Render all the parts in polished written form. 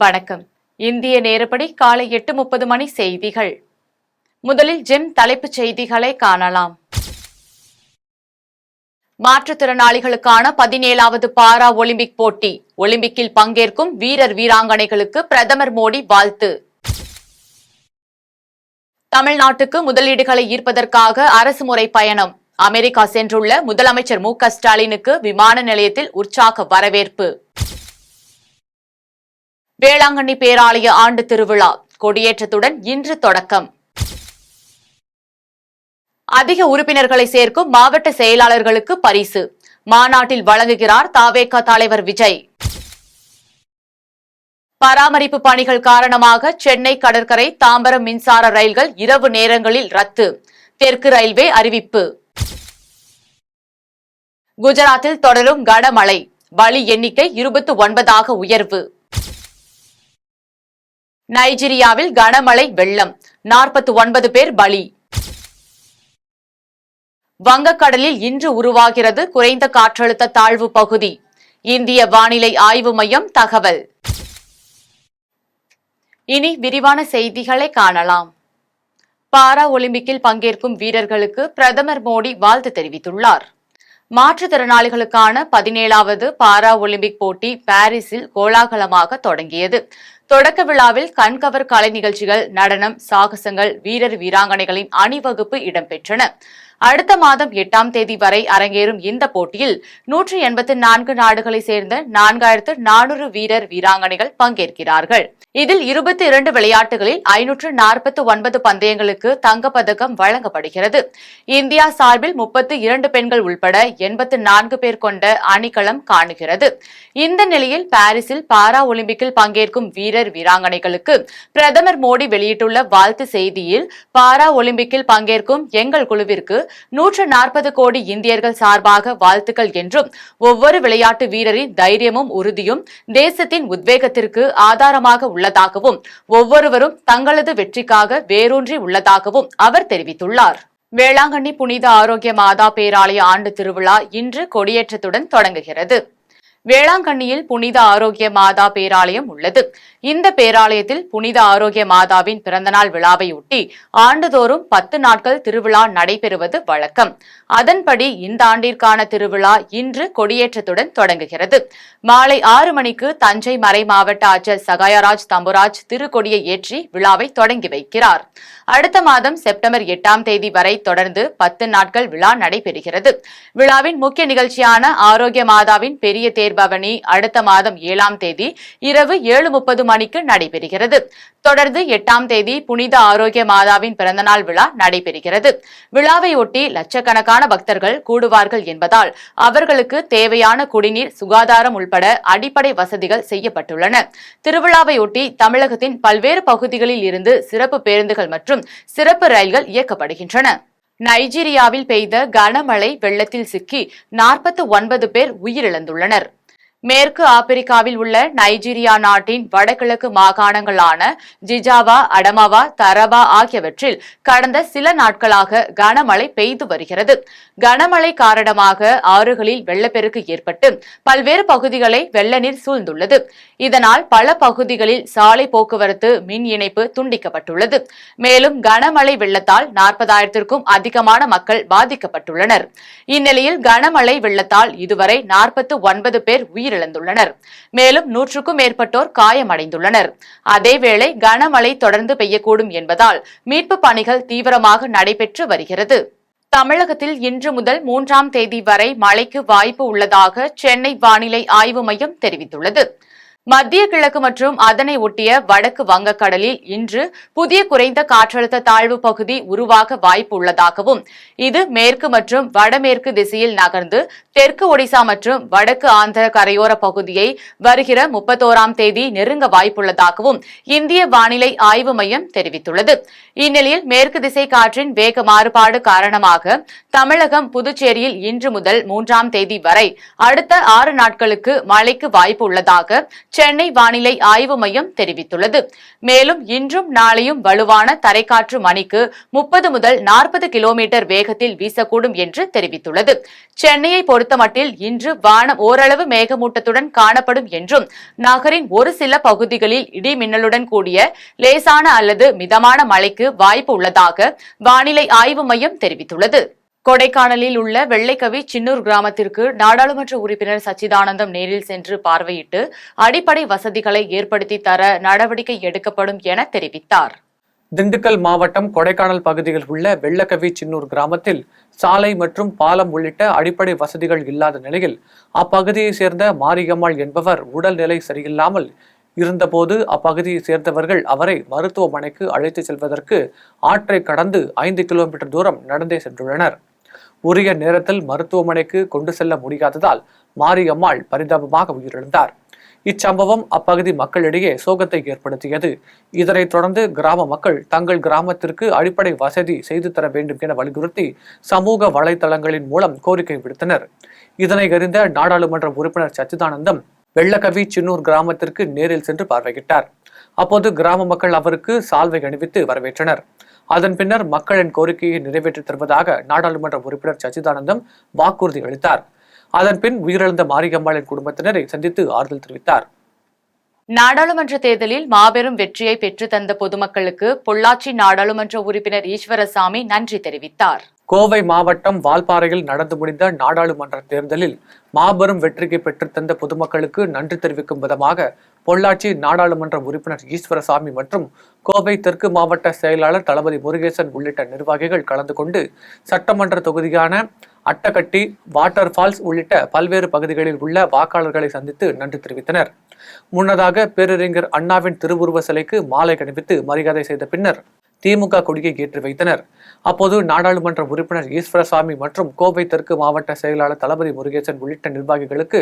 வணக்கம். இந்திய நேரப்படி காலை 8:30 மணி செய்திகள். முதலில் ஜெம் தலைப்புச் செய்திகளை காணலாம். மாற்றுத்திறனாளிகளுக்கான 17வது பாரா ஒலிம்பிக் போட்டி. ஒலிம்பிக்கில் பங்கேற்கும் வீரர் வீராங்கனைகளுக்கு பிரதமர் மோடி வாழ்த்து. தமிழ்நாட்டுக்கு முதலீடுகளை ஈர்ப்பதற்காக அரசுமுறை பயணம். அமெரிக்கா சென்றுள்ள முதலமைச்சர் மு க ஸ்டாலினுக்கு விமான நிலையத்தில் உற்சாக வரவேற்பு. வேளாங்கண்ணி பேராலய ஆண்டு திருவிழா கொடியேற்றத்துடன் இன்று தொடக்கம். அதிக உறுப்பினர்களை சேர்க்கும் மாவட்ட செயலாளர்களுக்கு பரிசு. மாநாட்டில் வழங்குகிறார் தவேக தலைவர் விஜய். பராமரிப்பு பணிகள் காரணமாக சென்னை கடற்கரை தாம்பரம் மின்சார ரயில்கள் இரவு நேரங்களில் ரத்து. தெற்கு ரயில்வே அறிவிப்பு. குஜராத்தில் தொடரும் கனமழை. பலி எண்ணிக்கை 29ஆக உயர்வு. நைஜீரியாவில் கனமழை வெள்ளம். 49 பேர் பலி. வங்கக்கடலில் இன்று உருவாகிறது குறைந்த காற்றழுத்த தாழ்வு பகுதி. இந்திய வானிலை ஆய்வு மையம் தகவல். இனி விரிவான செய்திகளை காணலாம். பாரா ஒலிம்பிக்கில் பங்கேற்கும் வீரர்களுக்கு பிரதமர் மோடி வாழ்த்து தெரிவித்துள்ளார். மாற்றுத்திறனாளிகளுக்கான 17வது பாரா ஒலிம்பிக் போட்டி பாரிஸில் கோலாகலமாக தொடங்கியது. தொடக்க விழாவில் கண்கவர் கலை நிகழ்ச்சிகள், நடனம், சாகசங்கள், வீரர் வீராங்கனைகளின் அணிவகுப்பு இடம்பெற்றன. அடுத்த மாதம் 8ஆம் தேதி வரை அரங்கேறும் இந்த போட்டியில் 184 நாடுகளைச் சேர்ந்த 4400 வீரர் வீராங்கனைகள் பங்கேற்கிறார்கள். இதில் 22 விளையாட்டுகளில் 549 பந்தயங்களுக்கு தங்கப்பதக்கம் வழங்கப்படுகிறது. இந்தியா சார்பில் 32 பெண்கள் உள்பட 84 பேர் கொண்ட அணிகளம் காணுகிறது. இந்த நிலையில் பாரிஸில் பாரா ஒலிம்பிக்கில் பங்கேற்கும் வீரர் வீராங்கனைகளுக்கு பிரதமர் மோடி வெளியிட்டுள்ள வாழ்த்து செய்தியில், பாரா ஒலிம்பிக்கில் பங்கேற்கும் எங்கள் குழுவிற்கு 140 கோடி இந்தியர்கள் சார்பாக வாழ்த்துக்கள் என்றும், ஒவ்வொரு விளையாட்டு வீரரின் தைரியமும் உறுதியும் தேசத்தின் உத்வேகத்திற்கு ஆதாரமாக உள்ளதாகவும், ஒவ்வொருவரும் தங்களது வெற்றிக்காக வேரூன்றி உள்ளதாகவும் அவர் தெரிவித்துள்ளார். வேளாங்கண்ணி புனித ஆரோக்கிய மாதா பேராலய ஆண்டு திருவிழா இன்று கொடியேற்றத்துடன் தொடங்குகிறது. வேளாங்கண்ணியில் புனித ஆரோக்கிய மாதா பேராலயம் உள்ளது. இந்த பேராலயத்தில் புனித ஆரோக்கிய மாதாவின் பிறந்தநாள் விழாவையொட்டி ஆண்டுதோறும் 10 நாட்கள் திருவிழா நடைபெறுவது வழக்கம். அதன்படி இந்த ஆண்டிற்கான திருவிழா இன்று கொடியேற்றத்துடன் தொடங்குகிறது. மாலை 6 மணிக்கு தஞ்சை மறை மாவட்ட ஆட்சியர் சகாயராஜ் தம்புராஜ் திருக்கொடியை ஏற்றி விழாவை தொடங்கி வைக்கிறார். அடுத்த மாதம் செப்டம்பர் 8ஆம் தேதி வரை தொடர்ந்து 10 நாட்கள் விழா நடைபெறுகிறது. விழாவின் முக்கிய நிகழ்ச்சியான ஆரோக்கிய மாதாவின் பெரிய தேர்பவனி அடுத்த மாதம் 7ஆம் தேதி இரவு 7:30 மணிக்கு நடைபெறுகிறது. தொடர்ந்து 8ஆம் தேதி புனித ஆரோக்கிய மாதாவின் பிறந்தநாள் விழா நடைபெறுகிறது. விழாவை ஒட்டி லட்சக்கணக்கான பக்தர்கள் கூடுவார்கள் என்பதால் அவர்களுக்கு தேவையான குடிநீர், சுகாதாரம் உள்பட அடிப்படை வசதிகள் செய்யப்பட்டுள்ளன. திருவிழாவை ஒட்டி தமிழகத்தின் பல்வேறு பகுதிகளில் இருந்து சிறப்பு பேருந்துகள் மற்றும் சிறப்பு ரயில்கள் இயக்கப்படுகின்றன. நைஜீரியாவில் பெய்த கனமழை வெள்ளத்தில் சிக்கி 49 பேர் உயிரிழந்துள்ளனர். மேற்கு ஆப்பிரிக்காவில் உள்ள நைஜீரியா நாட்டின் வடகிழக்கு மாகாணங்களான ஜிஜாவா, அடமாவா, தரபா ஆகியவற்றில் கடந்த சில நாட்களாக கனமழை பெய்து வருகிறது. கனமழை காரணமாக ஆறுகளில் வெள்ளப்பெருக்கு ஏற்பட்டு பல்வேறு பகுதிகளை வெள்ள நீர் சூழ்ந்துள்ளது. இதனால் பல பகுதிகளில் சாலை போக்குவரத்து, மின் இணைப்பு துண்டிக்கப்பட்டுள்ளது. மேலும் கனமழை வெள்ளத்தால் 40,000க்கும் அதிகமான மக்கள் பாதிக்கப்பட்டுள்ளனர். இந்நிலையில் கனமழை வெள்ளத்தால் இதுவரை 49 பேர் உயிரிழந்துள்ளனர். மேலும் 100க்கும் மேற்பட்டோர் காயமடைந்துள்ளனர். அதேவேளை கனமழை தொடர்ந்து பெய்யக்கூடும் என்பதால் மீட்பு பணிகள் தீவிரமாக நடைபெற்று வருகிறது. தமிழகத்தில் இன்று முதல் 3ஆம் தேதி வரை மழைக்கு வாய்ப்பு உள்ளதாக சென்னை வானிலை ஆய்வு மையம் தெரிவித்துள்ளது. மத்திய கிழக்கு மற்றும் அதனை ஒட்டிய வடக்கு வங்கக்கடலில் இன்று புதிய குறைந்த காற்றழுத்த தாழ்வு பகுதி உருவாக வாய்ப்பு உள்ளதாகவும், இது மேற்கு மற்றும் வடமேற்கு திசையில் நகர்ந்து தெற்கு ஒடிசா மற்றும் வடக்கு ஆந்திர கரையோர பகுதியை வருகிற 31ஆம் தேதி நெருங்க வாய்ப்புள்ளதாகவும் இந்திய வானிலை ஆய்வு மையம் தெரிவித்துள்ளது. இந்நிலையில் மேற்கு திசை காற்றின் வேக மாறுபாடு காரணமாக தமிழகம், புதுச்சேரியில் இன்று முதல் 3ஆம் தேதி வரை அடுத்த 6 நாட்களுக்கு மழைக்கு வாய்ப்பு உள்ளதாக சென்னை வானிலை ஆய்வு மையம் தெரிவித்துள்ளது. மேலும் இன்றும் நாளையும் வலுவான தரைக்காற்று மணிக்கு 30 முதல் 40 கிலோமீட்டர் வேகத்தில் வீசக்கூடும் என்று தெரிவித்துள்ளது. சென்னையை பொறுத்தமட்டில் இன்று வானம் ஓரளவு மேகமூட்டத்துடன் காணப்படும் என்றும் நகரின் ஒரு சில பகுதிகளில் இடி மின்னலுடன் கூடிய லேசான அல்லது மிதமான மழைக்கு வாய்ப்பு உள்ளதாக வானிலை ஆய்வு மையம் தெரிவித்துள்ளது. கொடைக்கானலில் உள்ள வெள்ளைக்கவி சின்னூர் கிராமத்திற்கு நாடாளுமன்ற உறுப்பினர் சச்சிதானந்தம் நேரில் சென்று பார்வையிட்டு அடிப்படை வசதிகளை ஏற்படுத்தி தர நடவடிக்கை எடுக்கப்படும் என தெரிவித்தார். திண்டுக்கல் மாவட்டம் கொடைக்கானல் பகுதியில் உள்ள வெள்ளக்கவி சின்னூர் கிராமத்தில் சாலை மற்றும் பாலம் உள்ளிட்ட அடிப்படை வசதிகள் இல்லாத நிலையில் அப்பகுதியை சேர்ந்த மாரியம்மாள் என்பவர் உடல்நிலை சரியில்லாமல் இருந்தபோது அப்பகுதியை சேர்ந்தவர்கள் அவரை மருத்துவமனைக்கு அழைத்து செல்வதற்கு ஆற்றை கடந்து 5 கிலோமீட்டர் தூரம் நடந்தே சென்றுள்ளனர். உரிய நேரத்தில் மருத்துவமனைக்கு கொண்டு செல்ல முடியாததால் மாரியம்மாள் பரிதாபமாக உயிரிழந்தார். இச்சம்பவம் அப்பகுதி மக்களிடையே சோகத்தை ஏற்படுத்தியது. இதனைத் தொடர்ந்து கிராம மக்கள் தங்கள் கிராமத்திற்கு அடிப்படை வசதி செய்து தர வேண்டும் என வலியுறுத்தி சமூக வலைதளங்களின் மூலம் கோரிக்கை விடுத்தனர். இதனை அறிந்த நாடாளுமன்ற உறுப்பினர் சச்சிதானந்தம் வெள்ளக்கவி சின்னூர் கிராமத்திற்கு நேரில் சென்று பார்வையிட்டார். அப்போது கிராம மக்கள் அவருக்கு சால்வை அணிவித்து வரவேற்றனர். அதன் பின்னர் மக்களின் கோரிக்கையை நிறைவேற்றி தருவதாக நாடாளுமன்ற உறுப்பினர் சச்சிதானந்தம் வாக்குறுதி அளித்தார். அதன் பின் உயிரிழந்த மாரியம்மாளின் குடும்பத்தினரை சந்தித்து ஆறுதல் தெரிவித்தார். நாடாளுமன்ற தேர்தலில் மாபெரும் வெற்றியை பெற்று தந்த பொதுமக்களுக்கு பொள்ளாச்சி நாடாளுமன்ற உறுப்பினர் ஈஸ்வரசாமி நன்றி தெரிவித்தார். கோவை மாவட்டம் வால்பாறையில் நடந்து முடிந்த நாடாளுமன்ற தேர்தலில் மாபெரும் வெற்றியை பெற்றுத்தந்த பொதுமக்களுக்கு நன்றி தெரிவிக்கும் விதமாக பொள்ளாச்சி நாடாளுமன்ற உறுப்பினர் ஈஸ்வரசாமி மற்றும் கோவை தெற்கு மாவட்ட செயலாளர் தளபதி முருகேசன் உள்ளிட்ட நிர்வாகிகள் கலந்து கொண்டு சட்டமன்ற தொகுதியான அட்டகட்டி, வாட்டர் ஃபால்ஸ் உள்ளிட்ட பல்வேறு பகுதிகளில் உள்ள வாக்காளர்களை சந்தித்து நன்றி தெரிவித்தனர். முன்னதாக பேரறிஞர் அண்ணாவின் திருவுருவ சிலைக்கு மாலை அணிவித்து மரியாதை செய்த பின்னர் திமுக கொடியை ஏற்றி வைத்தனர். அப்போது நாடாளுமன்ற உறுப்பினர் ஈஸ்வரசாமி மற்றும் கோவை தெற்கு மாவட்ட செயலாளர் தளபதி முருகேசன் உள்ளிட்ட நிர்வாகிகளுக்கு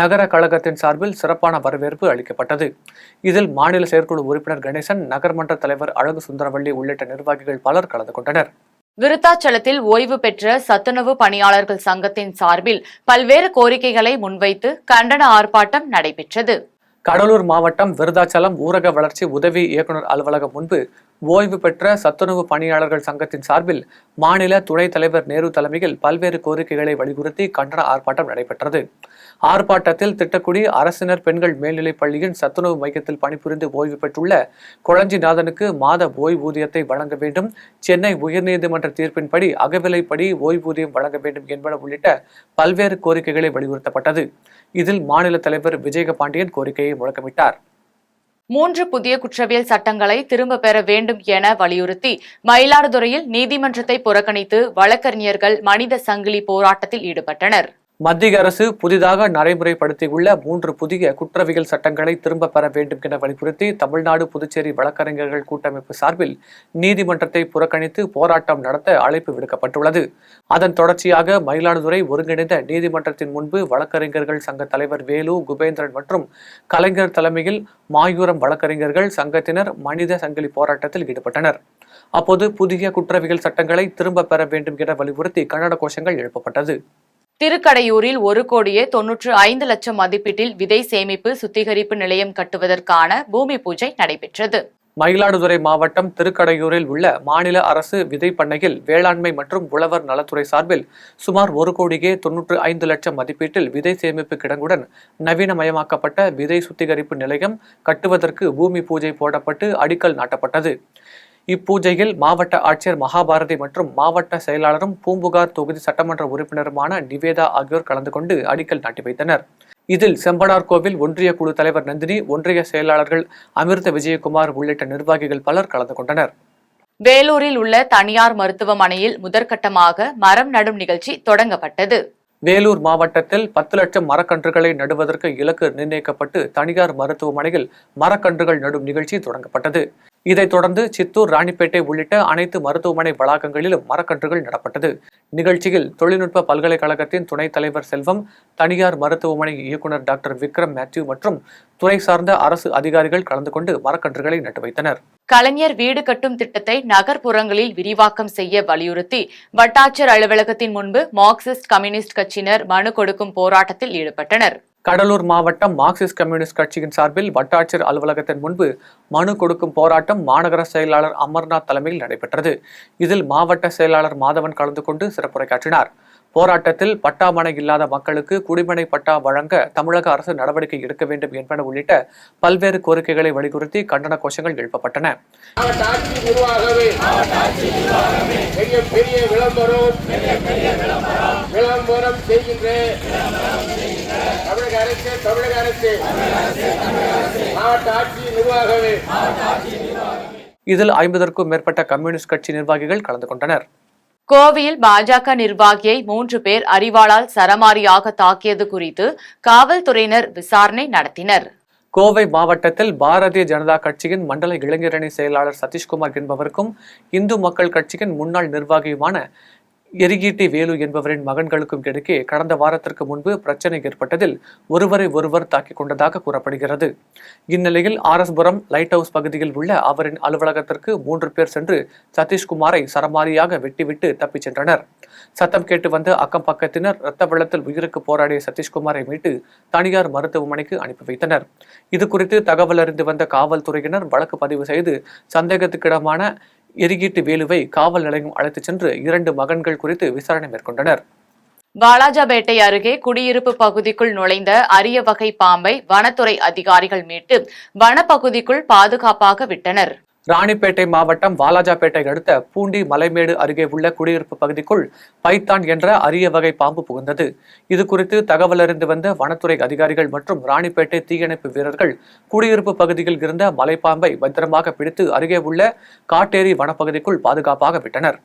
நகர கழகத்தின் சார்பில் சிறப்பான வரவேற்பு அளிக்கப்பட்டது. இதில் மாநில செயற்குழு உறுப்பினர் கணேசன், நகர்மன்ற தலைவர் அழகு சுந்தரவள்ளி உள்ளிட்ட நிர்வாகிகள் பலர் கலந்து கொண்டனர். விருத்தாச்சலத்தில் ஓய்வு பெற்ற சத்துணவு பணியாளர்கள் சங்கத்தின் சார்பில் பல்வேறு கோரிக்கைகளை முன்வைத்து கண்டன ஆர்ப்பாட்டம் நடைபெற்றது. கடலூர் மாவட்டம் விருத்தாச்சலம் ஊரக வளர்ச்சி உதவி இயக்குநர் அலுவலகம் முன்பு ஓய்வு பெற்ற சத்துணவு பணியாளர்கள் சங்கத்தின் சார்பில் மாநில துணைத் தலைவர் நேரு தலைமையில் பல்வேறு கோரிக்கைகளை வலியுறுத்தி கண்டன ஆர்ப்பாட்டம் நடைபெற்றது. ஆர்ப்பாட்டத்தில் திட்டக்குடி அரசினர் பெண்கள் மேல்நிலைப் பள்ளியின் சத்துணவு மையத்தில் பணிபுரிந்து ஓய்வு பெற்றுள்ள குளஞ்சிநாதனுக்கு மாத ஓய்வூதியத்தை வழங்க வேண்டும், சென்னை உயர்நீதிமன்ற தீர்ப்பின்படி அகவிலைப்படி ஓய்வூதியம் வழங்க வேண்டும் என்பன உள்ளிட்ட பல்வேறு கோரிக்கைகளை வலியுறுத்தப்பட்டது. இதில் மாநில தலைவர் விஜயபாண்டியன் கோரிக்கையை முழக்கமிட்டார். 3 புதிய குற்றவியல் சட்டங்களை திரும்ப பெற வேண்டும் என வலியுறுத்தி மயிலாடுதுறையில் நீதிமன்றத்தை புறக்கணித்து வழக்கறிஞர்கள் மனித சங்கிலி போராட்டத்தில் ஈடுபட்டனர். மத்திய அரசு புதிதாக நடைமுறைப்படுத்தியுள்ள 3 புதிய குற்றவியல் சட்டங்களை திரும்ப பெற வேண்டும் என வலியுறுத்தி தமிழ்நாடு புதுச்சேரி வழக்கறிஞர்கள் கூட்டமைப்பு சார்பில் நீதிமன்றத்தை புறக்கணித்து போராட்டம் நடத்த அழைப்பு விடுக்கப்பட்டுள்ளது. அதன் தொடர்ச்சியாக மயிலாடுதுறை ஒருங்கிணைந்த நீதிமன்றத்தின் முன்பு வழக்கறிஞர்கள் சங்க தலைவர் வேலு, குபேந்திரன் மற்றும் கலைஞர் தலைமையில் மாயூரம் வழக்கறிஞர்கள் சங்கத்தினர் மனித சங்கிலி போராட்டத்தில் ஈடுபட்டனர். அப்போது புதிய குற்றவியல் சட்டங்களை திரும்ப பெற வேண்டும் என வலியுறுத்தி கன்னட கோஷங்கள் எழுப்பப்பட்டது. திருக்கடையூரில் 1,95,00,000 மதிப்பீட்டில் விதை சேமிப்பு சுத்திகரிப்பு நிலையம் கட்டுவதற்கான பூமி பூஜை நடைபெற்றது. மயிலாடுதுறை மாவட்டம் திருக்கடையூரில் உள்ள மாநில அரசு விதை பண்ணையில் வேளாண்மை மற்றும் உழவர் நலத்துறை சார்பில் சுமார் 1,95,00,000 மதிப்பீட்டில் விதை சேமிப்பு கிடங்குடன் நவீனமயமாக்கப்பட்ட விதை சுத்திகரிப்பு நிலையம் கட்டுவதற்கு பூமி பூஜை போடப்பட்டு அடிக்கல் நாட்டப்பட்டது. இப்பூஜையில் மாவட்ட ஆட்சியர் மகாபாரதி மற்றும் மாவட்ட செயலாளரும் பூம்புகார் தொகுதி சட்டமன்ற உறுப்பினருமான நிவேதா ஆகியோர் கலந்து கொண்டு அடிக்கல் நாட்டி வைத்தனர். இதில் செம்பனார் கோவில் ஒன்றிய குழு தலைவர் நந்தினி, ஒன்றிய செயலாளர்கள் அமிர்த விஜயகுமார் உள்ளிட்ட நிர்வாகிகள் பலர் கலந்து கொண்டனர். வேலூரில் உள்ள தனியார் மருத்துவமனையில் முதற்கட்டமாக மரம் நடும் நிகழ்ச்சி தொடங்கப்பட்டது. வேலூர் மாவட்டத்தில் 10 லட்சம் மரக்கன்றுகளை நடுவதற்கு இலக்கு நிர்ணயிக்கப்பட்டு தனியார் மருத்துவமனையில் மரக்கன்றுகள் நடும் நிகழ்ச்சி தொடங்கப்பட்டது. இதைத் தொடர்ந்து சித்தூர், ராணிப்பேட்டை உள்ளிட்ட அனைத்து மருத்துவமனை வளாகங்களிலும் மரக்கன்றுகள் நடப்பட்டது. நிகழ்ச்சியில் தொழில்நுட்ப பல்கலைக்கழகத்தின் துணைத் தலைவர் செல்வம், தனியார் மருத்துவமனை இயக்குநர் டாக்டர் விக்ரம் மேத்யூ மற்றும் துறை சார்ந்த அரசு அதிகாரிகள் கலந்து கொண்டு மரக்கன்றுகளை நட்டு வைத்தனர். கலைஞர் வீடு கட்டும் திட்டத்தை நகர்ப்புறங்களில் விரிவாக்கம் செய்ய வலியுறுத்தி வட்டாட்சியர் அலுவலகத்தின் முன்பு மார்க்சிஸ்ட் கம்யூனிஸ்ட் கட்சியினர் மனு கொடுக்கும் போராட்டத்தில் ஈடுபட்டனர். கடலூர் மாவட்டம் மார்க்சிஸ்ட் கம்யூனிஸ்ட் கட்சியின் சார்பில் வட்டாட்சியர் அலுவலகத்தின் முன்பு மனு கொடுக்கும் போராட்டம் மாநகர செயலாளர் அமர்நாத் தலைமையில் நடைபெற்றது. இதில் மாவட்ட செயலாளர் மாதவன் கலந்து கொண்டு சிறப்புரையாற்றினார். போராட்டத்தில் பட்டா மனை இல்லாத மக்களுக்கு குடிமனை பட்டா வழங்க தமிழக அரசு நடவடிக்கை எடுக்க வேண்டும் என்பன உள்ளிட்ட பல்வேறு கோரிக்கைகளை வலியுறுத்தி கண்டன கோஷங்கள் எழுப்பப்பட்டன. இதில் 50க்கும் மேற்பட்ட கம்யூனிஸ்ட் கட்சி நிர்வாகிகள் கலந்து கொண்டனர். கோவையில் பாஜக நிர்வாகியை 3 பேர் அரிவாளால் சரமாரியாக தாக்கியது குறித்து காவல்துறையினர் விசாரணை நடத்தினர். கோவை மாவட்டத்தில் பாரதிய ஜனதா கட்சியின் மண்டல இளைஞரணி செயலாளர் சதீஷ்குமார் என்பவருக்கும் இந்து மக்கள் கட்சியின் முன்னாள் நிர்வாகியுமான எரிகீட்டி வேலு என்பவரின் மகன்களுக்கும் இடையே கடந்த வாரத்திற்கு முன்பு பிரச்சனை ஏற்பட்டதில் ஒருவரை ஒருவர் தாக்கிக் கொண்டதாக கூறப்படுகிறது. இந்நிலையில் ஆர்எஸ்புரம் லைட் ஹவுஸ் பகுதியில் உள்ள அவரின் அலுவலகத்திற்கு 3 பேர் சென்று சதீஷ்குமாரை சரமாரியாக வெட்டிவிட்டு தப்பிச் சென்றனர். சத்தம் கேட்டு வந்த அக்கம் பக்கத்தினர் இரத்த வெள்ளத்தில் உயிருக்கு போராடிய சதீஷ்குமாரை மீட்டு தனியார் மருத்துவமனைக்கு அனுப்பி வைத்தனர். இது குறித்து தகவல் அறிந்து வந்த காவல்துறையினர் வழக்கு பதிவு செய்து சந்தேகத்துக்கிடமான எரிகீட்டு வேலுவை காவல் நிலையம் அழைத்துச் சென்று 2 மகன்கள் குறித்து விசாரணை மேற்கொண்டனர். வாலாஜாபேட்டை அருகே குடியிருப்பு பகுதிக்குள் நுழைந்த அரிய வகை பாம்பை வனத்துறை அதிகாரிகள் மீட்டு வனப்பகுதிக்குள் பாதுகாப்பாக விட்டனர். ராணிப்பேட்டை மாவட்டம் வாலாஜாபேட்டை அடுத்த பூண்டி மலைமேடு அருகே உள்ள குடியிருப்பு பகுதிக்குள் பைத்தான் என்ற அரிய வகை பாம்பு புகுந்தது. இது குறித்து தகவல் அறிந்து வந்த வனத்துறை அதிகாரிகள் மற்றும் ராணிப்பேட்டை தீயணைப்பு வீரர்கள் குடியிருப்பு பகுதியில் இருந்த மலைப்பாம்பை பத்திரமாக பிடித்து அருகே உள்ள காட்டேரி வனப்பகுதிக்குள் பாதுகாப்பாக விட்டனர்.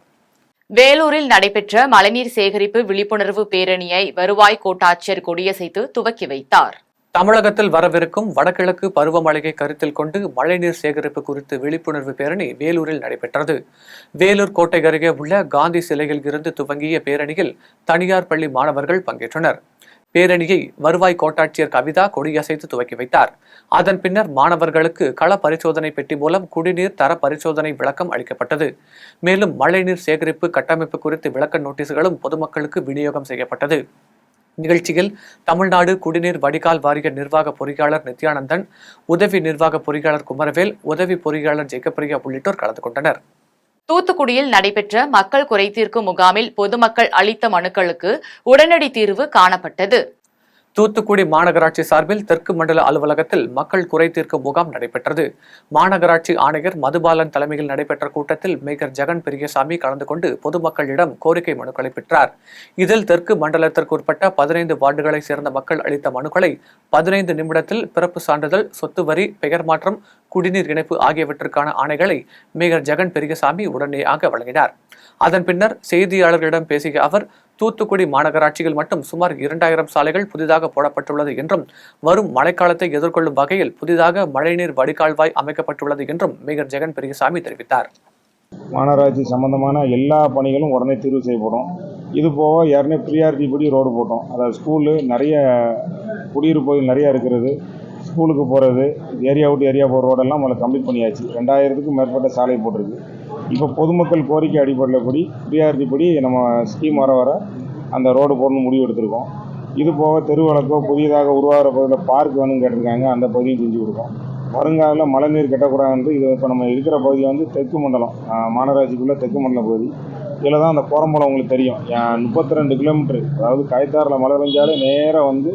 வேலூரில் நடைபெற்ற மழைநீர் சேகரிப்பு விழிப்புணர்வு பேரணியை வருவாய் கோட்டாட்சியர் கொடியசைத்து துவக்கி வைத்தார். தமிழகத்தில் வரவிருக்கும் வடகிழக்கு பருவமழையை கருத்தில் கொண்டு மழைநீர் சேகரிப்பு குறித்து விழிப்புணர்வு பேரணி வேலூரில் நடைபெற்றது. வேலூர் கோட்டை அருகே உள்ள காந்தி சிலையில் இருந்து துவங்கிய பேரணியில் தனியார் பள்ளி மாணவர்கள் பங்கேற்றனர். பேரணியை வருவாய் கோட்டாட்சியர் கவிதா கொடியசைத்து துவக்கி வைத்தார். அதன் பின்னர் மாணவர்களுக்கு கள பரிசோதனை பெட்டி மூலம் குடிநீர் தர பரிசோதனை விளக்கம் அளிக்கப்பட்டது. மேலும் மழைநீர் சேகரிப்பு கட்டமைப்பு குறித்து விளக்க நோட்டீஸ்களும் பொதுமக்களுக்கு விநியோகம் செய்யப்பட்டது. நிகழ்ச்சியில் தமிழ்நாடு குடிநீர் வடிகால் வாரிய நிர்வாக பொறியாளர் நித்யானந்தன், உதவி நிர்வாக பொறியாளர் குமரவேல், உதவி பொறியாளர் ஜெகப்பிரியா உள்ளிட்டோர் கலந்து கொண்டனர். தூத்துக்குடியில் நடைபெற்ற மக்கள் குறைதீர்க்கும் முகாமில் பொதுமக்கள் அளித்த மனுக்களுக்கு உடனடி தீர்வு காணப்பட்டது. தூத்துக்குடி மாநகராட்சி சார்பில் தெற்கு மண்டல அலுவலகத்தில் மக்கள் குறை தீர்க்கும் முகாம் நடைபெற்றது. மாநகராட்சி ஆணையர் மதுபாலன் தலைமையில் நடைபெற்ற கூட்டத்தில் மேயர் ஜெகன் பெரியசாமி கலந்து கொண்டு பொதுமக்களிடம் கோரிக்கை மனுக்களை பெற்றார். இதில் தெற்கு மண்டலத்திற்கு உட்பட்ட 15 வார்டுகளை சேர்ந்த மக்கள் அளித்த மனுக்களை 15 நிமிடத்தில் பிறப்பு சான்றிதழ், சொத்து வரி, பெயர் மாற்றம், குடிநீர் இணைப்பு ஆகியவற்றுக்கான ஆணைகளை மேயர் ஜெகன் பெரியசாமி உடனடியாக வழங்கினார். அதன் பின்னர் செய்தியாளர்களிடம் பேசிய அவர், தூத்துக்குடி மாநகராட்சியில் மட்டும் சுமார் 2000 சாலைகள் புதிதாக போடப்பட்டுள்ளது என்றும் வரும் மழைக்காலத்தை எதிர்கொள்ளும் வகையில் புதிதாக மழைநீர் வடிகால்வாய் அமைக்கப்பட்டுள்ளது என்றும் மேயர் ஜெகன் பெரியசாமி தெரிவித்தார். மாநகராட்சி சம்பந்தமான எல்லா பணிகளும் உடனே தீர்வு செய்யப்படும். இது போக ஏற்கனவே ப்ரியாரிட்டி படி ரோடு போட்டோம். அதாவது ஸ்கூலு நிறைய குடியிருப்பு பகுதிகள் நிறையா இருக்கிறது. ஸ்கூலுக்கு போகிறது, ஏரியா விட்டு ஏரியா போகிற ரோடெல்லாம் முதல்ல கம்ப்ளீட் பண்ணியாச்சு. 2000க்கும் மேற்பட்ட சாலை போட்டிருக்கு. இப்போ பொதுமக்கள் கோரிக்கை அடிப்படையில் படி ப்ரியாரிட்டி படி நம்ம ஸ்கீம் வர அந்த ரோடு போடணும் முடிவு எடுத்திருக்கோம். இது போக தெருவிளக்கோ புதியதாக உருவாகிற பகுதியில் பார்க் வேணும்னு கேட்டிருக்காங்க, அந்த பகுதியும் செஞ்சு கொடுக்கும். வருங்காலில் மழைநீர் கட்டக்கூடாது. இது இப்போ நம்ம இருக்கிற பகுதி வந்து தெற்கு மண்டலம், மாநகராட்சிக்குள்ளே தெற்கு மண்டலம் பகுதி. இதில் தான் அந்த கோரம்பலம் உங்களுக்கு தெரியும், 32 கிலோமீட்டர். அதாவது கயத்தாரில் மழை பெஞ்சாலே நேராக வந்து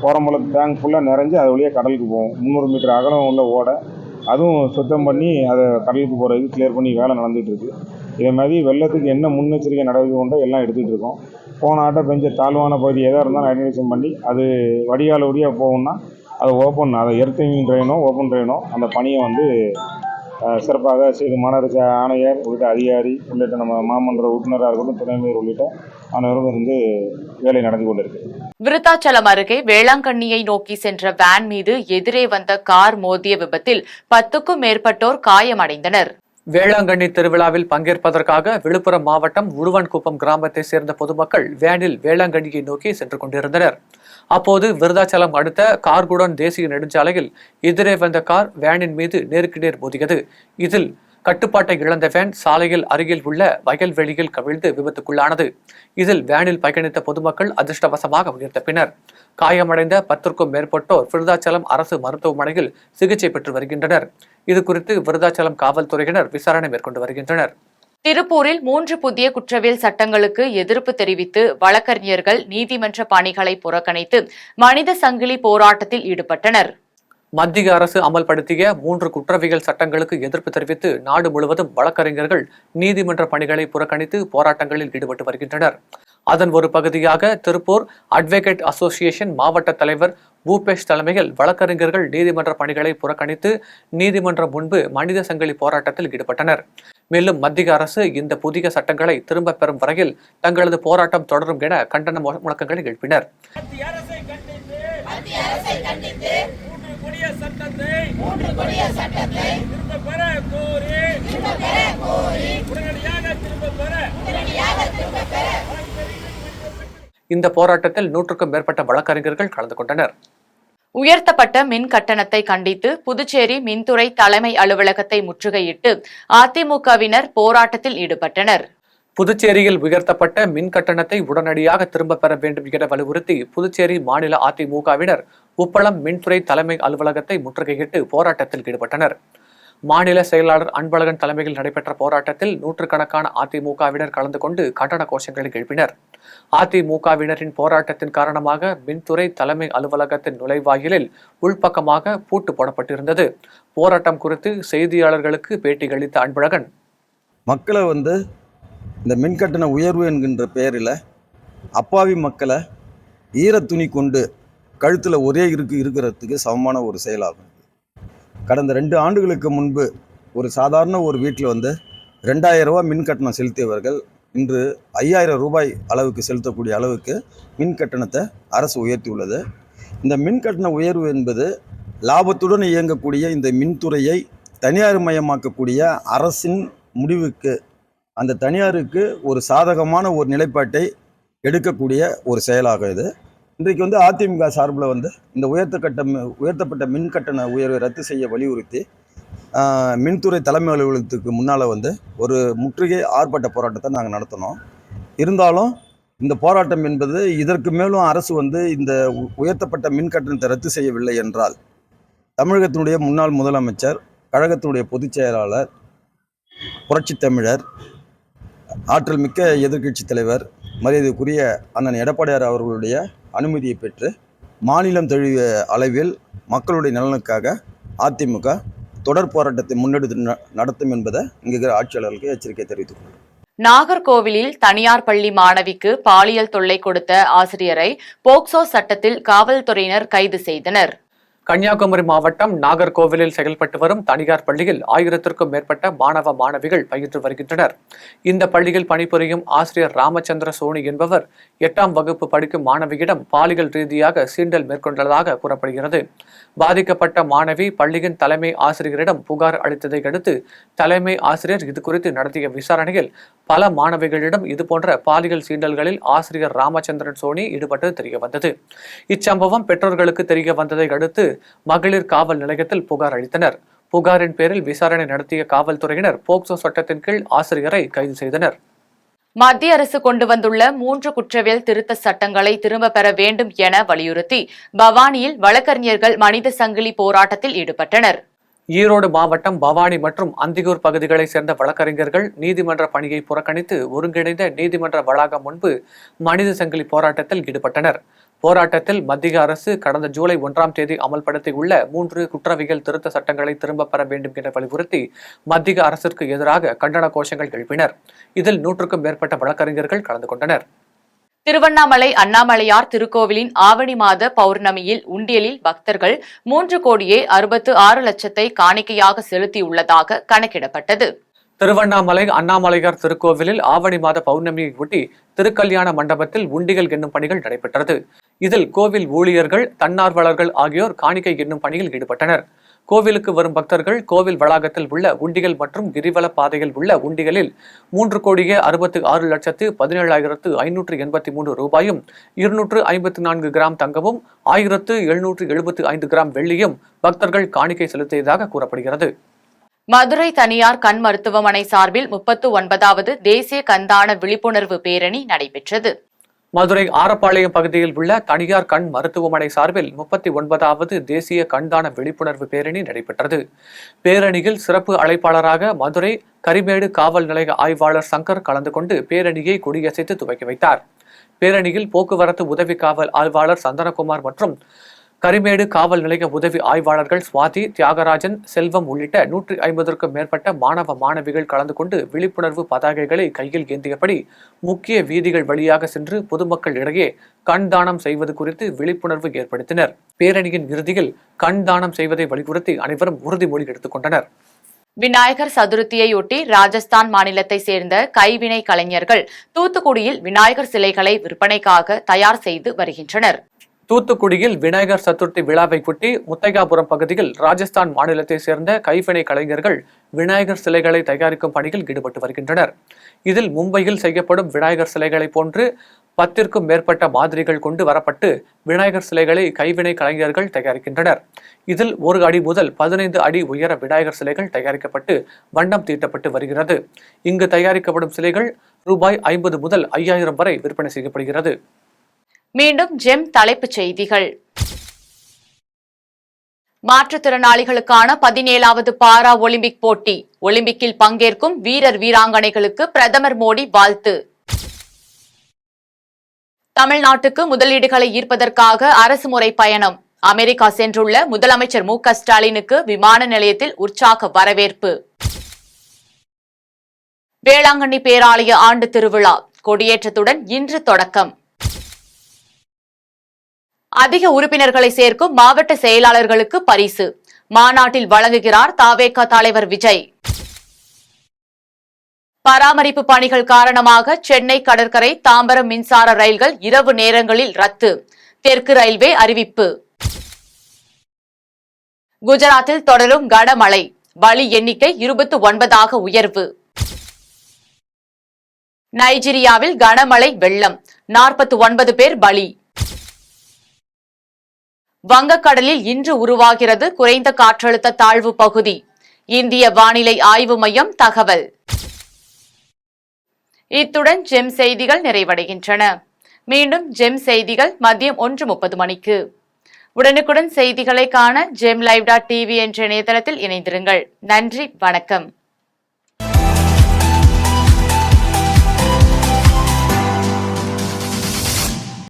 கோரம்பலம் டேங்க் ஃபுல்லாக நிறைஞ்சு அது வழியாக கடலுக்கு போகும். 300 மீட்டர் அகலம் உள்ள ஓடை, அதுவும் சுத்தம் பண்ணி அதை கடலுக்கு போகிறதுக்கு கிளியர் பண்ணி வேலை நடந்துகிட்டு இருக்குது. இதே மாதிரி வெள்ளத்துக்கு என்ன முன்னெச்சரிக்கை நடவடிக்கை உண்டோ எல்லாம் எடுத்துகிட்டு இருக்கோம். போன ஆட்டம் பெஞ்ச தாழ்வான பகுதி எதாக இருந்தாலும் ஐடென்டிஃபிகேஷன் பண்ணி அது வடிகால் வழியாக போகணும்னா அதை அதை எர்த்திங் ட்ரெயினோ ஓப்பன் ட்ரெயினோ அந்த பணியை வந்து சிறப்பாக செய்து மாநகராட்சி ஆணையர் உள்ளிட்ட அதிகாரி உள்ளிட்ட நம்ம மாமன்ற உறுப்பினராக இருக்கட்டும், துணை மேயர் உள்ளிட்ட அனைவரும் இருந்து வேலை நடந்து கொண்டிருக்கு. விருத்தாச்சலம் அருகே வேளாங்கண்ணியை நோக்கி சென்ற வேன் மீது எதிரே வந்த கார் மோதிய விபத்தில் 10க்கும் மேற்பட்டோர் காயமடைந்தனர். வேளாங்கண்ணி திருவிழாவில் பங்கேற்பதற்காக விழுப்புரம் மாவட்டம் உருவன்குப்பம் கிராமத்தை சேர்ந்த பொதுமக்கள் வேனில் வேளாங்கண்ணியை நோக்கி சென்று கொண்டிருந்தனர். அப்போது விருத்தாச்சலம் அடுத்த கார்குடன் தேசிய நெடுஞ்சாலையில் எதிரே வந்த கார் வேனின் மீது நேருக்கு நேர் மோதியது. இதில் கட்டுப்பாட்டை இழந்த வேன் சாலையில் அருகில் உள்ள வயல்வெளியில் கவிழ்ந்து விபத்துக்குள்ளானது. இதில் வேனில் பயணித்த பொதுமக்கள் அதிர்ஷ்டவசமாக உயிர் தப்பினர். காயமடைந்த 10க்கும் மேற்பட்டோர் விருதாச்சலம் அரசு மருத்துவமனையில் சிகிச்சை பெற்று வருகின்றனர். இதுகுறித்து விருதாச்சலம் காவல்துறையினர் விசாரணை மேற்கொண்டு வருகின்றனர். திருப்பூரில் 3 புதிய குற்றவியல் சட்டங்களுக்கு எதிர்ப்பு தெரிவித்து வழக்கறிஞர்கள் நீதிமன்ற பணிகளை புறக்கணித்து மனித சங்கிலி போராட்டத்தில் ஈடுபட்டனர். மத்திய அரசு அமல்படுத்திய 3 குற்றவியல் சட்டங்களுக்கு எதிர்ப்பு தெரிவித்து நாடு முழுவதும் வழக்கறிஞர்கள் நீதிமன்ற பணிகளை புறக்கணித்து போராட்டங்களில் ஈடுபட்டு வருகின்றனர். அதன் ஒரு பகுதியாக திருப்பூர் அட்வொகேட் அசோசியேஷன் மாவட்ட தலைவர் பூபேஷ் தலைமையில் வழக்கறிஞர்கள் நீதிமன்ற பணிகளை புறக்கணித்து நீதிமன்றம் முன்பு மனித சங்கிலி போராட்டத்தில் ஈடுபட்டனர். மேலும் மத்திய அரசு இந்த புதிய சட்டங்களை திரும்பப் பெறும் வரையில் தங்களது போராட்டம் தொடரும் என கண்டன முழக்கங்களை எழுப்பினர். இந்த போராட்டத்தில் 100க்கும் மேற்பட்ட வழக்கறிஞர்கள் கலந்து கொண்டனர். உயர்த்தப்பட்ட மின் கட்டணத்தை கண்டித்து புதுச்சேரி மின்துறை தலைமை அலுவலகத்தை முற்றுகையிட்டு அதிமுகவினர் போராட்டத்தில் ஈடுபட்டனர். புதுச்சேரியில் உயர்த்தப்பட்ட மின் கட்டணத்தை உடனடியாக திரும்ப பெற வேண்டும் என வலியுறுத்தி புதுச்சேரி மாநில அதிமுகவினர் உப்பளம் மின்துறை தலைமை அலுவலகத்தை முற்றுகையிட்டு போராட்டத்தில் ஈடுபட்டனர். மாநில செயலாளர் அன்பழகன் தலைமையில் நடைபெற்ற போராட்டத்தில் 100கணக்கான அதிமுகவினர் கலந்து கொண்டு கண்டன கோஷங்களை எழுப்பினர். அதிமுகவினரின் போராட்டத்தின் காரணமாக மின்துறை தலைமை அலுவலகத்தின் நுழைவாயிலில் உள்பக்கமாக பூட்டு போடப்பட்டிருந்தது. போராட்டம் குறித்து செய்தியாளர்களுக்கு பேட்டி அளித்த அன்பழகன், மக்களை இந்த மின்கட்டண உயர்வு என்கின்ற பெயரில் அப்பாவி மக்களை ஈரத்துணி கொண்டு கழுத்தில் ஒரே இருக்கிறதுக்கு சமமான ஒரு செயலாகும். கடந்த 2 ஆண்டுகளுக்கு முன்பு ஒரு சாதாரண ஒரு வீட்டில் 2000 ரூபாய் மின் கட்டணம் செலுத்தியவர்கள் இன்று 5000 ரூபாய் அளவுக்கு செலுத்தக்கூடிய அளவுக்கு மின் கட்டணத்தை அரசு உயர்த்தியுள்ளது. இந்த மின் கட்டண உயர்வு என்பது லாபத்துடன் இயங்கக்கூடிய இந்த மின்துறையை தனியார் மயமாக்கக்கூடிய அரசின் முடிவுக்கு, அந்த தனியாருக்கு ஒரு சாதகமான ஒரு நிலைப்பாட்டை எடுக்கக்கூடிய ஒரு செயலாகும் இது. இன்றைக்கு அதிமுக சார்பில் இந்த உயர்த்தப்பட்ட மின் கட்டண உயர்வை ரத்து செய்ய வலியுறுத்தி மின்துறை தலைமை அலுவலகத்துக்கு முன்னால் ஒரு முற்றுகை ஆர்ப்பாட்ட போராட்டத்தை நாங்கள் நடத்தினோம். இருந்தாலும் இந்த போராட்டம் என்பது இதற்கு மேலும் அரசு இந்த உயர்த்தப்பட்ட மின் கட்டணத்தை ரத்து செய்யவில்லை என்றால் தமிழகத்தினுடைய முன்னாள் முதலமைச்சர், கழகத்தினுடைய பொதுச் செயலாளர், புரட்சித் தமிழர், ஆற்றல் மிக்க எதிர்க்கட்சி தலைவர், மரியாதைக்குரிய அண்ணன் எடப்பாடியார் அவர்களுடைய அனுமதியை பெற்று மாநிலம் தழுவிய அளவில் மக்களுடைய நலனுக்காக அதிமுக தொடர் போராட்டத்தை முன்னெடுத்து நடத்தும் என்பதை இங்கு ஆட்சியாளர்களுக்கு எச்சரிக்கை தெரிவித்துக் கொள்கிறேன். நாகர்கோவிலில் தனியார் பள்ளி மாணவிக்கு பாலியல் தொல்லை கொடுத்த ஆசிரியரை போக்சோ சட்டத்தில் காவல்துறையினர் கைது செய்தனர். கன்னியாகுமரி மாவட்டம் நாகர்கோவிலில் செயல்பட்டு வரும் தனியார் பள்ளியில் 1000க்கும் மேற்பட்ட மாணவ மாணவிகள் பயின்று வருகின்றனர். இந்த பள்ளியில் பணிபுரியும் ஆசிரியர் ராமச்சந்திர சோனி என்பவர் 8ஆம் வகுப்பு படிக்கும் மாணவியிடம் பாலியல் ரீதியாக சீண்டல் மேற்கொண்டதாக கூறப்படுகிறது. பாதிக்கப்பட்ட மாணவி பள்ளியின் தலைமை ஆசிரியரிடம் புகார் அளித்ததை அடுத்து தலைமை ஆசிரியர் இதுகுறித்து நடத்திய விசாரணையில் பல மாணவிகளிடம் இதுபோன்ற பாலியல் சீண்டல்களில் ஆசிரியர் ராமச்சந்திரன் சோனி ஈடுபட்டது தெரியவந்தது. இச்சம்பவம் பெற்றோர்களுக்கு தெரிய வந்ததை அடுத்து மகளிர் காவல் நிலையத்தில் புகார் அளித்தனர். புகாரின் பேரில் விசாரணை நடத்திய காவல்துறையினர் போக்சோ சட்டத்தின் கீழ் ஆசிரியரை கைது செய்தனர். மத்திய அரசு கொண்டு வந்துள்ள 3 குற்றவியல் திருத்த சட்டங்களை திரும்ப பெற வேண்டும் என வலியுறுத்தி பவானியில் வழக்கறிஞர்கள் மனித சங்கிலி போராட்டத்தில் ஈடுபட்டனர். ஈரோடு மாவட்டம் பவானி மற்றும் அந்தியூர் பகுதிகளைச் சேர்ந்த வழக்கறிஞர்கள் நீதிமன்ற பணியை புறக்கணித்து ஒருங்கிணைந்த நீதிமன்ற வளாகம் முன்பு மனித சங்கிலி போராட்டத்தில் ஈடுபட்டனர். போராட்டத்தில் மத்திய அரசு கடந்த ஜூலை 1ஆம் தேதி அமல்படுத்தியுள்ள 3 குற்றவியல் திருத்த சட்டங்களை திரும்பப் பெற வேண்டும் என வலியுறுத்தி மத்திய அரசிற்கு எதிராக கண்டன கோஷங்கள் எழுப்பினர். இதில் 100க்கும் மேற்பட்ட வழக்கறிஞர்கள் கலந்து கொண்டனர். திருவண்ணாமலை அண்ணாமலையார் திருக்கோவிலின் ஆவணி மாத பௌர்ணமியில் உண்டியலில் பக்தர்கள் 3,66,00,000 காணிக்கையாக செலுத்தியுள்ளதாக கணக்கிடப்பட்டது. திருவண்ணாமலை அண்ணாமலையார் திருக்கோவிலில் ஆவணி மாத பௌர்ணமியை ஒட்டி திருக்கல்யாண மண்டபத்தில் உண்டிகள் எண்ணும் பணிகள் நடைபெற்றது. இதில் கோவில் ஊழியர்கள், தன்னார்வலர்கள் ஆகியோர் காணிக்கை எண்ணும் பணியில் ஈடுபட்டனர். கோவிலுக்கு வரும் பக்தர்கள் கோவில் வளாகத்தில் உள்ள உண்டிகள் மற்றும் கிரிவல பாதையில் உள்ள உண்டிகளில் 3,60,17,583 ரூபாயும், 254 கிராம் தங்கமும், 1,775 கிராம் வெள்ளியும் பக்தர்கள் காணிக்கை செலுத்தியதாக கூறப்படுகிறது. மதுரை தனியார் கண் மருத்துவமனை சார்பில் 39வது தேசிய கண்தான விழிப்புணர்வு பேரணி நடைபெற்றது. மதுரை ஆரப்பாளையம் பகுதியில் உள்ள தனியார் கண் மருத்துவமனை சார்பில் 39வது தேசிய கண்தான விழிப்புணர்வு பேரணி நடைபெற்றது. பேரணியில் சிறப்பு அழைப்பாளராக மதுரை கரிமேடு காவல் நிலைய ஆய்வாளர் சங்கர் கலந்து கொண்டு பேரணியை கொடியசைத்து துவக்கி வைத்தார். பேரணியில் போக்குவரத்து உதவி காவல் ஆய்வாளர் சந்தனகுமார் மற்றும் கரிமேடு காவல் நிலைய உதவி ஆய்வாளர்கள் சுவாதி, தியாகராஜன், செல்வம் உள்ளிட்ட 150க்கும் மேற்பட்ட மாணவ மாணவிகள் கலந்து கொண்டு விழிப்புணர்வு பதாகைகளை கையில் ஏந்தியபடி முக்கிய வீதிகள் வழியாக சென்று பொதுமக்கள் இடையே கண் தானம் செய்வது குறித்து விழிப்புணர்வு ஏற்படுத்தினர். பேரணியின் இறுதியில் கண் தானம் செய்வதை வலியுறுத்தி அனைவரும் உறுதிமொழி எடுத்துக் கொண்டனர். விநாயகர் சதுர்த்தியையொட்டி ராஜஸ்தான் மாநிலத்தை சேர்ந்த கைவினை கலைஞர்கள் தூத்துக்குடியில் விநாயகர் சிலைகளை விற்பனைக்காக தயார் செய்து வருகின்றனர். தூத்துக்குடியில் விநாயகர் சதுர்த்தி விழாவை ஒட்டி முத்தையாபுரம் பகுதியில் ராஜஸ்தான் மாநிலத்தை சேர்ந்த கைவினை கலைஞர்கள் விநாயகர் சிலைகளை தயாரிக்கும் பணியில் ஈடுபட்டு வருகின்றனர். இதில் மும்பையில் செய்யப்படும் விநாயகர் சிலைகளை போன்று 10க்கும் மேற்பட்ட மாதிரிகள் கொண்டு வரப்பட்டு விநாயகர் சிலைகளை கைவினை கலைஞர்கள் தயாரிக்கின்றனர். இதில் 1 அடி முதல் 15 அடி உயர விநாயகர் சிலைகள் தயாரிக்கப்பட்டு வண்ணம் தீட்டப்பட்டு வருகிறது. இங்கு தயாரிக்கப்படும் சிலைகள் ரூபாய் 50 முதல் 5000 வரை விற்பனை செய்யப்படுகிறது. மீண்டும் ஜெம் தலைப்புச் செய்திகள். மாற்றுத்திறனாளிகளுக்கான 17வது பாரா ஒலிம்பிக் போட்டி. ஒலிம்பிக்கில் பங்கேற்கும் வீரர் வீராங்கனைகளுக்கு பிரதமர் மோடி வாழ்த்து. தமிழ்நாட்டுக்கு முதலீடுகளை ஈர்ப்பதற்காக அரசுமுறை பயணம். அமெரிக்கா சென்றுள்ள முதலமைச்சர் மு.க. ஸ்டாலினுக்கு விமான நிலையத்தில் உற்சாக வரவேற்பு. வேளாங்கண்ணி பேராலய ஆண்டு திருவிழா கொடியேற்றத்துடன் இன்று தொடக்கம். அதிக உறுப்பினர்களை சேர்க்கும் மாவட்ட செயலாளர்களுக்கு பரிசு. மாநாட்டில் வழங்குகிறார் தவேக தலைவர் விஜய். பராமரிப்பு பணிகள் காரணமாக சென்னை கடற்கரை தாம்பரம் மின்சார ரயில்கள் இரவு நேரங்களில் ரத்து. தெற்கு ரயில்வே அறிவிப்பு. குஜராத்தில் தொடரும் கனமழை. பலி எண்ணிக்கை 29ஆக உயர்வு. நைஜீரியாவில் கனமழை வெள்ளம். 49 பேர் பலி. வங்கக்கடலில் இன்று உருவாகிறது குறைந்த காற்றழுத்த தாழ்வு பகுதி. இந்திய வானிலை ஆய்வு மையம் தகவல். இத்துடன் ஜெம் செய்திகள் நிறைவடைகின்றன. மீண்டும் ஜெம் செய்திகள் மதியம் 1:30 மணிக்கு. உடனுக்குடன் செய்திகளை காண GemLive.tv என்ற இணையதளத்தில் இணைந்திருங்கள். நன்றி, வணக்கம்.